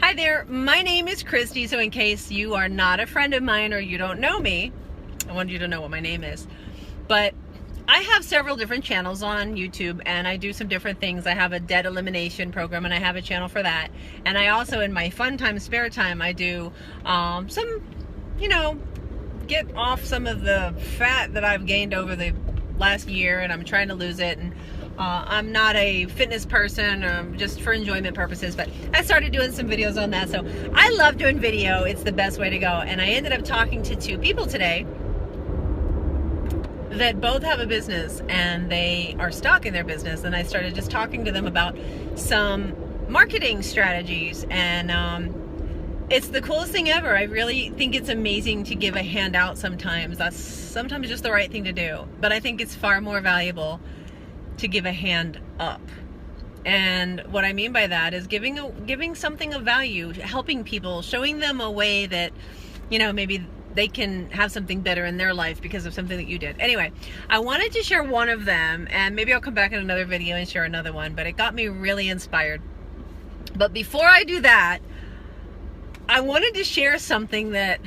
Hi there, my name is Kristy, so in case you are not a friend of mine or you don't know me, I wanted you to know what my name is. But I have several different channels on YouTube and I do some different things. I have a debt elimination program and I have a channel for that. And I also, in my fun time, spare time, I do some, get off some of the fat that I've gained over the last year, and I'm trying to lose it. And I'm not a fitness person, just for enjoyment purposes, but I started doing some videos on that. So I love doing video. It's the best way to go. And I ended up talking to two people today that both have a business and they are stuck in their business. And I started just talking to them about some marketing strategies, and it's the coolest thing ever. I really think it's amazing to give a hand out sometimes. That's sometimes just the right thing to do. But I think it's far more valuable to give a hand up. And what I mean by that is giving something of value, helping people, showing them a way that, maybe they can have something better in their life because of something that you did. Anyway, I wanted to share one of them, and maybe I'll come back in another video and share another one, but it got me really inspired. But before I do that, I wanted to share something that,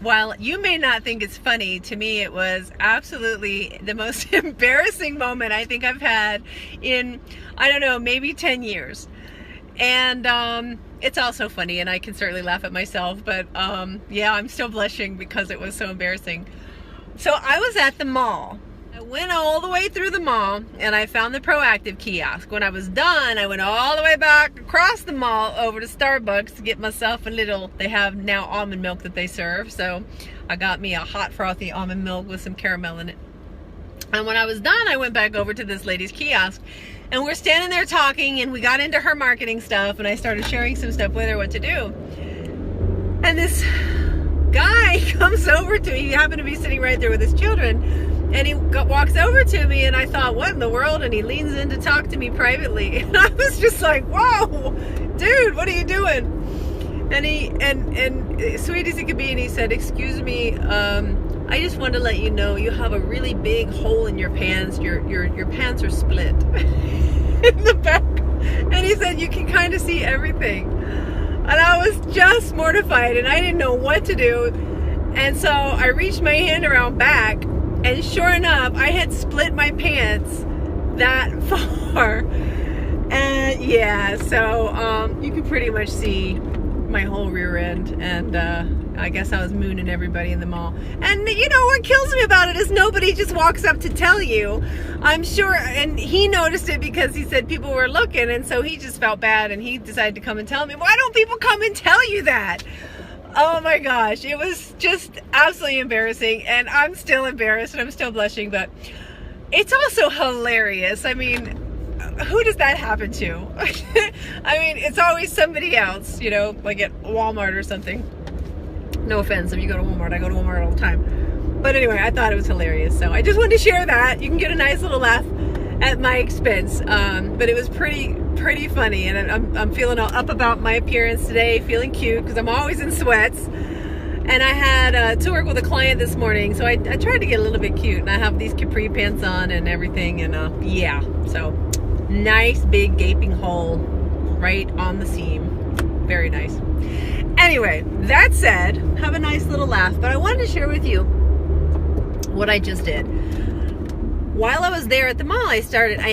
while you may not think it's funny, to me it was absolutely the most embarrassing moment I think I've had in, I don't know, maybe 10 years. And it's also funny, and I can certainly laugh at myself, but yeah, I'm still blushing because it was so embarrassing. So I was at the mall. I went all the way through the mall and I found the Proactive kiosk. When I was done, I went all the way back across the mall over to Starbucks to get myself a little, they have now almond milk that they serve. So I got me a hot frothy almond milk with some caramel in it. And when I was done, I went back over to this lady's kiosk and we're standing there talking, and we got into her marketing stuff and I started sharing some stuff with her what to do. And this guy comes over to me. He happened to be sitting right there with his children. And he walks over to me, and I thought, what in the world? And he leans in to talk to me privately. And I was just like, whoa, dude, what are you doing? And and sweet as he could be, and he said, excuse me, I just wanted to let you know you have a really big hole in your pants. Your pants are split in the back. And he said, you can kind of see everything. And I was just mortified, and I didn't know what to do. And so I reached my hand around back, and sure enough, I had split my pants that far. And yeah, so you can pretty much see my whole rear end. And I guess I was mooning everybody in the mall. And what kills me about it is nobody just walks up to tell you. I'm sure, and he noticed it because he said people were looking, and so he just felt bad and he decided to come and tell me. Why don't people come and tell you that? Oh my gosh, it was just absolutely embarrassing, and I'm still embarrassed and I'm still blushing, but it's also hilarious. I mean, who does that happen to? I mean, it's always somebody else, like at Walmart or something. No offense if you go to Walmart, I go to Walmart all the time. But anyway, I thought it was hilarious, so I just wanted to share that. You can get a nice little laugh at my expense, but it was pretty funny, and I'm feeling all up about my appearance today, feeling cute because I'm always in sweats. And I had to work with a client this morning, so I tried to get a little bit cute, and I have these capri pants on and everything, and yeah, so nice big gaping hole right on the seam, very nice. Anyway, that said, have a nice little laugh, but I wanted to share with you what I just did. While I was there at the mall, I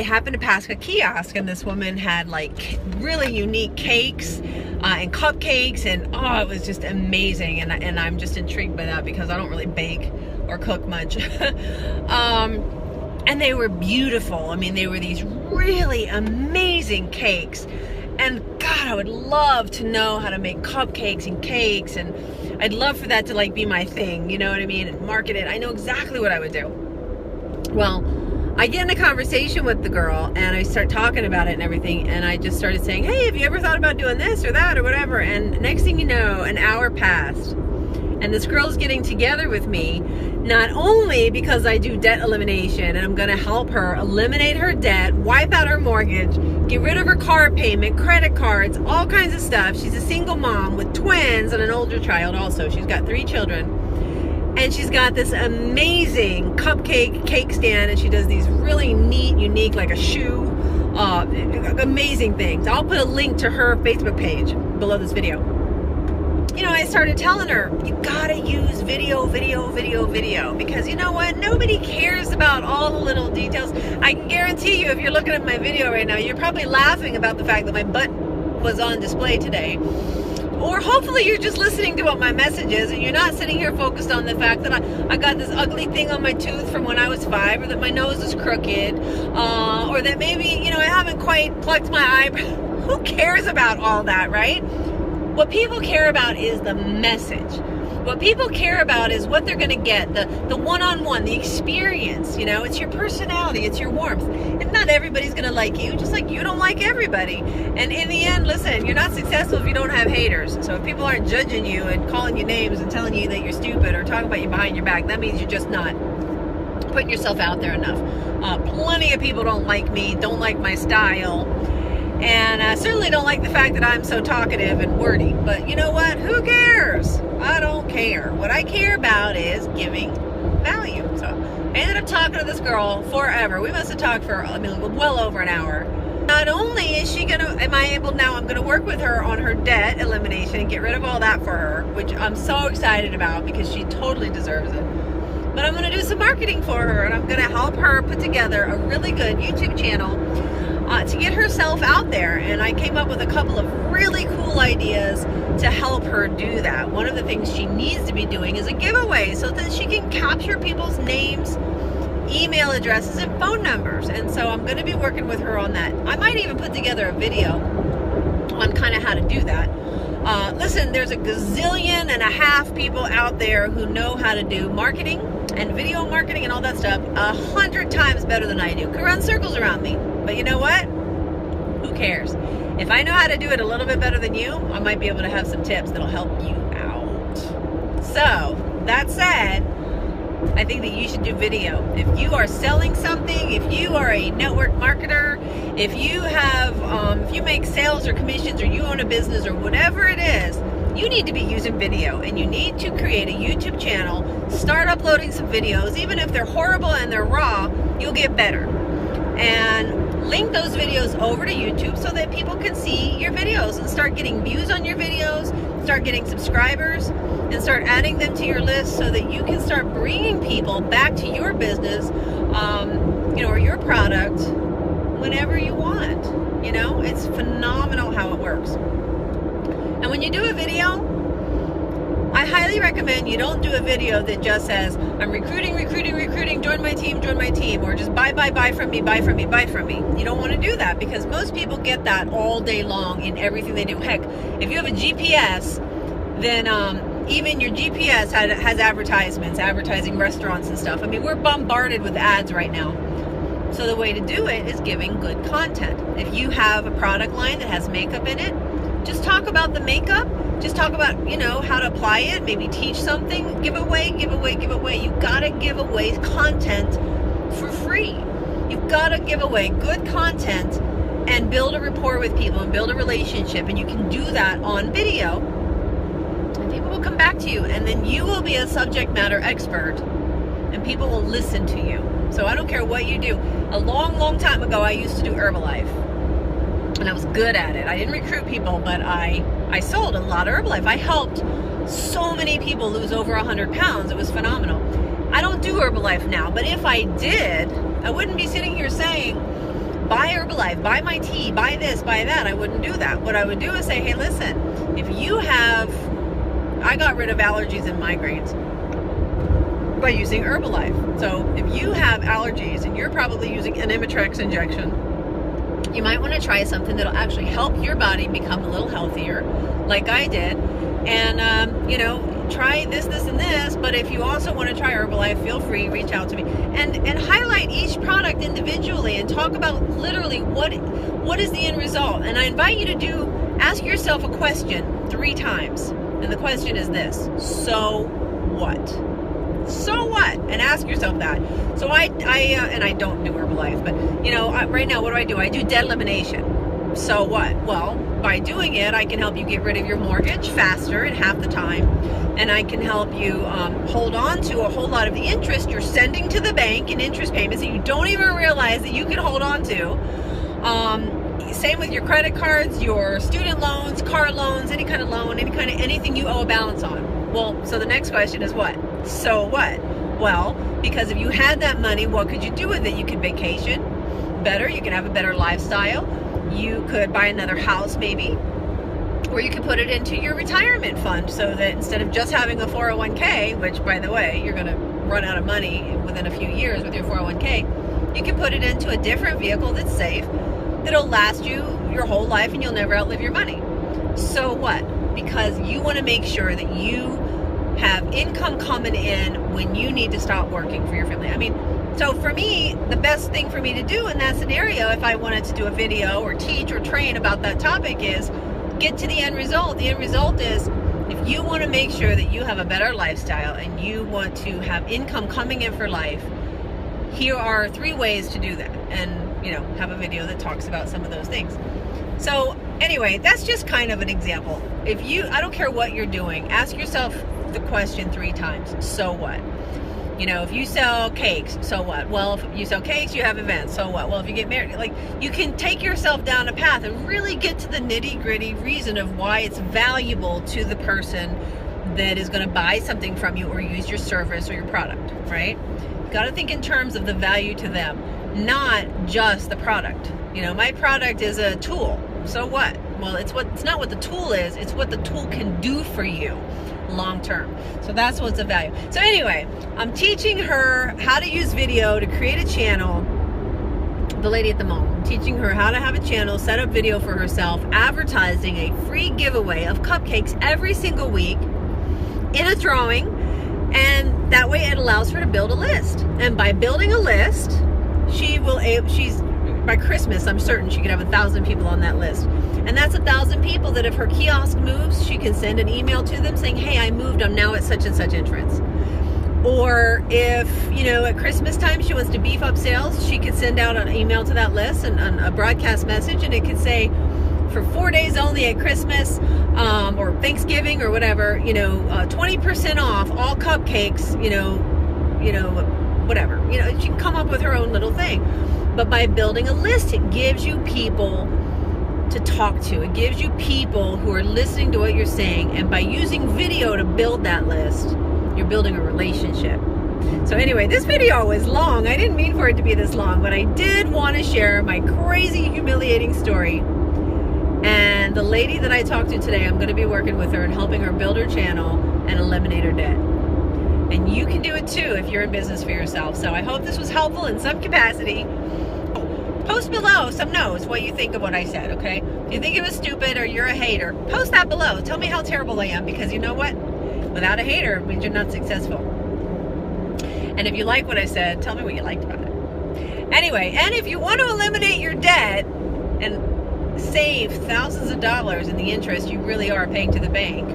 happened to pass a kiosk, and this woman had like really unique cakes and cupcakes, and oh, it was just amazing. And I'm just intrigued by that because I don't really bake or cook much. And they were beautiful. I mean, they were these really amazing cakes. And God, I would love to know how to make cupcakes and cakes, and I'd love for that to like be my thing, you know what I mean? And market it. I know exactly what I would do. Well, I get in a conversation with the girl and I start talking about it and everything, and I just started saying, hey, have you ever thought about doing this or that or whatever? And next thing you know, an hour passed, and this girl's getting together with me, not only because I do debt elimination and I'm going to help her eliminate her debt, wipe out her mortgage, get rid of her car payment, credit cards, all kinds of stuff. She's a single mom with twins and an older child also. She's got 3 children. And she's got this amazing cake stand, and she does these really neat, unique, like a shoe, amazing things. I'll put a link to her Facebook page. below this video. You know, I started telling her, you gotta use video, because you know what? Nobody cares about all the little details. I can guarantee you, if you're looking at my video right now, you're probably laughing about the fact that my butt was on display today. Or hopefully you're just listening to what my message is, and you're not sitting here focused on the fact that I got this ugly thing on my tooth from when I was 5, or that my nose is crooked, or that maybe, you know, I haven't quite plucked my eyebrow. Who cares about all that, right? What people care about is the message. What people care about is what they're going to get, the one-on-one, the experience. You know, it's your personality, it's your warmth. And not everybody's going to like you, just like you don't like everybody. And in the end, listen, you're not successful if you don't have haters. So if people aren't judging you and calling you names and telling you that you're stupid or talking about you behind your back, that means you're just not putting yourself out there enough. Plenty of people don't like me, don't like my style. And I certainly don't like the fact that I'm so talkative and wordy. But you know what? Who cares? I don't care. What I care about is giving value. So I ended up talking to this girl forever. We must have talked for, well over an hour. Not only is she I'm going to work with her on her debt elimination and get rid of all that for her, which I'm so excited about because she totally deserves it. But I'm going to do some marketing for her, and I'm going to help her put together a really good YouTube channel to get herself out there. And I came up with a couple of really cool ideas to help her do that. One of the things she needs to be doing is a giveaway so that she can capture people's names, email addresses, and phone numbers. And so I'm going to be working with her on that. I might even put together a video on kind of how to do that. Listen, there's a gazillion and a half people out there who know how to do marketing and video marketing and all that stuff 100 times better than I do. Could run circles around me. But you know what? Who cares? If I know how to do it a little bit better than you, I might be able to have some tips that'll help you out. So, that said, I think that you should do video. If you are selling something, if you are a network marketer, if you have, if you make sales or commissions, or you own a business, or whatever it is, you need to be using video, and you need to create a YouTube channel, start uploading some videos. Even if they're horrible and they're raw, you'll get better. And link those videos over to YouTube so that people can see your videos and start getting views on your videos, start getting subscribers, and start adding them to your list so that you can start bringing people back to your business, or your product whenever you want. You know, it's phenomenal how it works. And when you do a video, I highly recommend you don't do a video that just says, I'm recruiting, join my team, or just buy from me. You don't want to do that, because most people get that all day long in everything they do. Heck, if you have a GPS, then even your GPS has advertisements, advertising restaurants and stuff. I mean, we're bombarded with ads right now. So the way to do it is giving good content. If you have a product line that has makeup in it, just talk about the makeup. Just talk about, how to apply it. Maybe teach something. Give away. You gotta give away content for free. You've gotta give away good content and build a rapport with people and build a relationship. And you can do that on video. And people will come back to you. And then you will be a subject matter expert. And people will listen to you. So I don't care what you do. A long, long time ago, I used to do Herbalife. And I was good at it. I didn't recruit people, but I sold a lot of Herbalife. I helped so many people lose over 100 pounds. It was phenomenal. I don't do Herbalife now, but if I did, I wouldn't be sitting here saying, buy Herbalife, buy my tea, buy this, buy that. I wouldn't do that. What I would do is say, hey, listen, if you have, I got rid of allergies and migraines by using Herbalife. So if you have allergies and you're probably using an Imitrex injection, you might want to try something that'll actually help your body become a little healthier, like I did. And, try this, and this. But if you also want to try Herbalife, feel free, reach out to me. And highlight each product individually and talk about literally what is the end result. And I invite you to ask yourself a question 3 times. And the question is this: so what? So what? And ask yourself that. So and I don't do Herbalife, but right now, what do? I do debt elimination. So what? Well, by doing it, I can help you get rid of your mortgage faster in half the time, and I can help you hold on to a whole lot of the interest you're sending to the bank in interest payments that you don't even realize that you can hold on to. Same with your credit cards, your student loans, car loans, any kind of loan, anything you owe a balance on. Well, so the next question is what? So what? Well, because if you had that money, what could you do with it? You could vacation better, you could have a better lifestyle, you could buy another house maybe, or you could put it into your retirement fund so that instead of just having a 401k, which by the way, you're going to run out of money within a few years with your 401k, you can put it into a different vehicle that's safe, that'll last you your whole life and you'll never outlive your money. So what? Because you want to make sure that you have income coming in when you need to stop working for your family. I mean, so for me, the best thing for me to do in that scenario, if I wanted to do a video or teach or train about that topic, is get to the end result. The end result is, if you want to make sure that you have a better lifestyle and you want to have income coming in for life, here are 3 ways to do that, and have a video that talks about some of those things. So anyway, that's just kind of an example. I don't care what you're doing, ask yourself the question 3 times. So what? If you sell cakes, so what? Well, if you sell cakes, you have events, so what? Well, if you get married, you can take yourself down a path and really get to the nitty-gritty reason of why it's valuable to the person that is going to buy something from you or use your service or your product, right? You got to think in terms of the value to them, not just the product. My product is a tool, so what? Well, it's not what the tool is, it's what the tool can do for you long term. So that's what's of value. So anyway, I'm teaching her how to use video to create a channel. The lady at the mall, I'm teaching her how to have a channel, set up video for herself, advertising a free giveaway of cupcakes every single week in a drawing, and that way it allows her to build a list. And by building a list, by Christmas, I'm certain she could have 1,000 people on that list. And that's 1,000 people that if her kiosk moves, she can send an email to them saying, hey, I moved, I'm now at such and such entrance. Or if, at Christmas time she wants to beef up sales, she could send out an email to that list and a broadcast message, and it could say, for 4 days only at Christmas, or Thanksgiving or whatever, 20% off all cupcakes, whatever. She can come up with her own little thing. But by building a list, it gives you people to talk to. It gives you people who are listening to what you're saying. And by using video to build that list, you're building a relationship. So anyway, this video was long. I didn't mean for it to be this long, but I did want to share my crazy, humiliating story. And the lady that I talked to today, I'm going to be working with her and helping her build her channel and eliminate her debt. And you can do it too if you're in business for yourself. So I hope this was helpful in some capacity. Post below some notes what you think of what I said, okay? If you think it was stupid or you're a hater, post that below. Tell me how terrible I am, because you know what? Without a hater, it means you're not successful. And if you like what I said, tell me what you liked about it. Anyway, and if you want to eliminate your debt and save thousands of dollars in the interest you really are paying to the bank,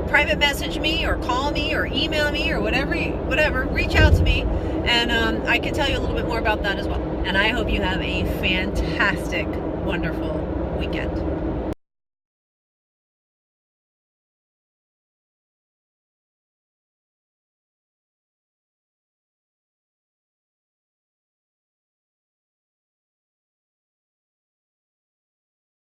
private message me or call me or email me or whatever, reach out to me, and I can tell you a little bit more about that as well. And I hope you have a fantastic, wonderful weekend.